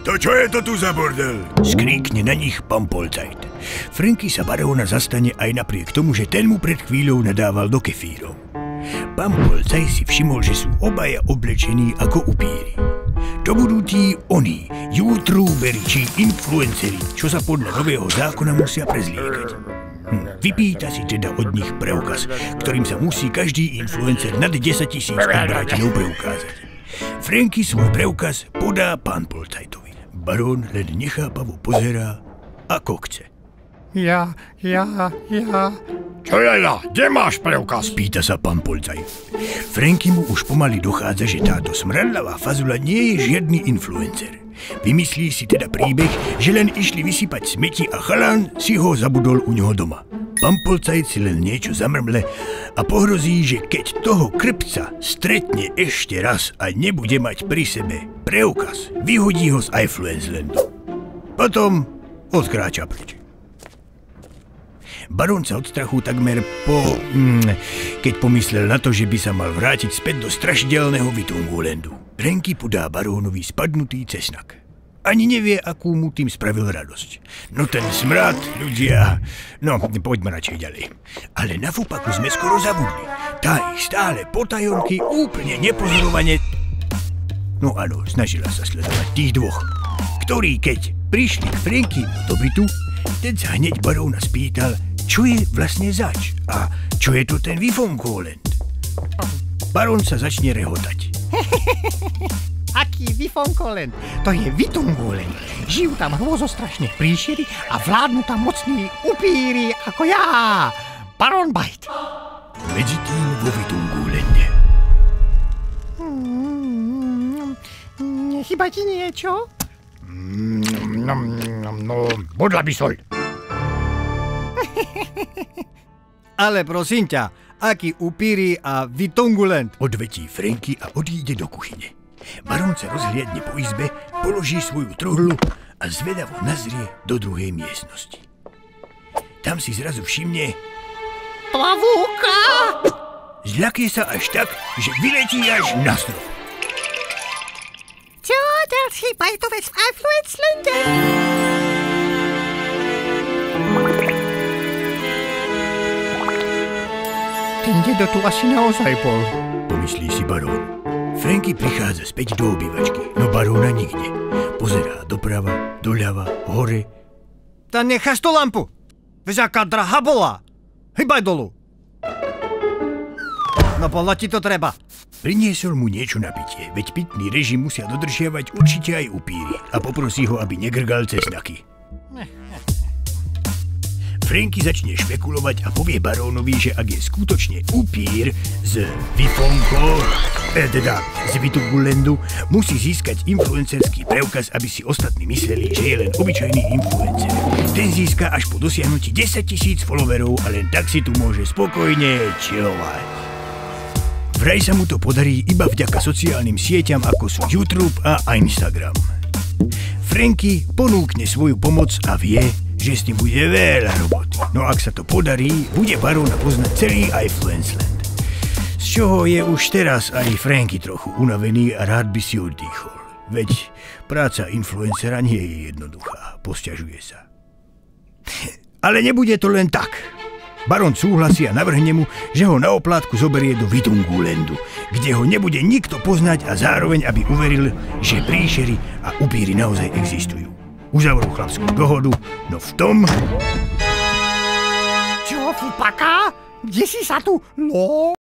To čo je to tu za bordel? Skríkne na nich pán policajt. Franky sa baróna zastane aj napriek tomu, že ten mu pred chvíľou nadával do kefírov. Pán policajt si všimol, že sú obaja oblečení ako upíry. To budú tí oni, youtuberi či influenceri, čo sa podľa nového zákona musia prezliekať. Vypýta si teda od nich preukaz, ktorým sa musí každý influencer nad 10 000 odbrátinov preukázať. Franky svoj preukaz podá pán policajtovi. Barón len nechápavo pozerá a kokce. Ja. Čo je ja? Kde máš preukaz? Pýta sa pán policajt. Franky mu už pomaly dochádza, že táto smradlavá fazula nie je žiadny influencer. Vymyslí si teda príbeh, že len išli vysypať smeti a chalán si ho zabudol u neho doma. Pán policajt si len niečo zamrmle a pohrozí, že keď toho krpca stretne ešte raz a nebude mať pri sebe preukaz, vyhodí ho z iFluencelandu. Potom odkráča preč. Barón sa od strachu takmer keď pomyslel na to, že by sa mal vrátiť späť do strašidelného Vitungulandu. Franky podá barónovi spadnutý cesnak. Ani nevie, akú mu tým spravil radosť. No ten smrad, ľudia... No, poďme radšej ďalej. Ale na fupaku sme skoro zabudli. Tá ich stále potajomky úplne nepozorovane... No áno, snažila sa sledovať tých dvoch, ktorí keď prišli k Franky do bytu, ten sa hneď baróna spýtal, čo je vlastne zač a čo je to ten Vitunguland. Barón sa začne rehotať. Aký Vitunguland? To je Vitunguland. Žijú tam hrozostrašné príšery a vládnu tam mocní upíry ako ja. Barón Bite. Medzi tým vo Vitungulande. Nechýba ti niečo? No, bodla by soľ. Ale prosím ťa, aký upíry a Vitunguland? Odvetí Franky a odíde do kuchyne. Barón sa rozhliadne po izbe, položí svoju truhlu a zvedavo nazrie do druhej miestnosti. Tam si zrazu všimne... Plavúka! Zľakne sa až tak, že vyletí až na strop. Čo? Ďalší bajtovec v iFluencelande? Ten dedo tu asi naozaj bol, pomyslí si barón. Franky prichádza späť do obývačky, no baróna nikde. Pozerá doprava, doľava, hore. Tá necháš tú lampu! Veď aká drahá bola! Hybaj dolu! No podľa ti to treba. Priniesol mu niečo na pitie, veď pitný režim musia dodržiavať určite aj upíry a poprosí ho, aby negrgal cesnaky. Franky začne špekulovať a povie barónovi, že ak je skutočne upír z Vitungulandu, musí získať influencerský preukaz, aby si ostatní mysleli, že je len obyčajný influencer. Ten získa až po dosiahnutí 10 000 followerov a len tak si tu môže spokojne chillovať. Vraj sa mu to podarí iba vďaka sociálnym sieťam ako sú YouTube a Instagram. Franky ponúkne svoju pomoc a vie, že s tým bude veľa roboty. No ak sa to podarí, bude baróna poznať celý iFluenceland. Z čoho je už teraz aj Franky trochu unavený a rád by si oddychol. Veď práca influencera nie je jednoduchá, posťažuje sa. Ale nebude to len tak. Barón súhlasí a navrhne mu, že ho na oplátku zoberie do Vitungulandu, kde ho nebude nikto poznať a zároveň, aby uveril, že príšery a upíry naozaj existujú. Uzavrú chlapskú dohodu, no v tom... Čo, fupaka? Kde si sa tu... No...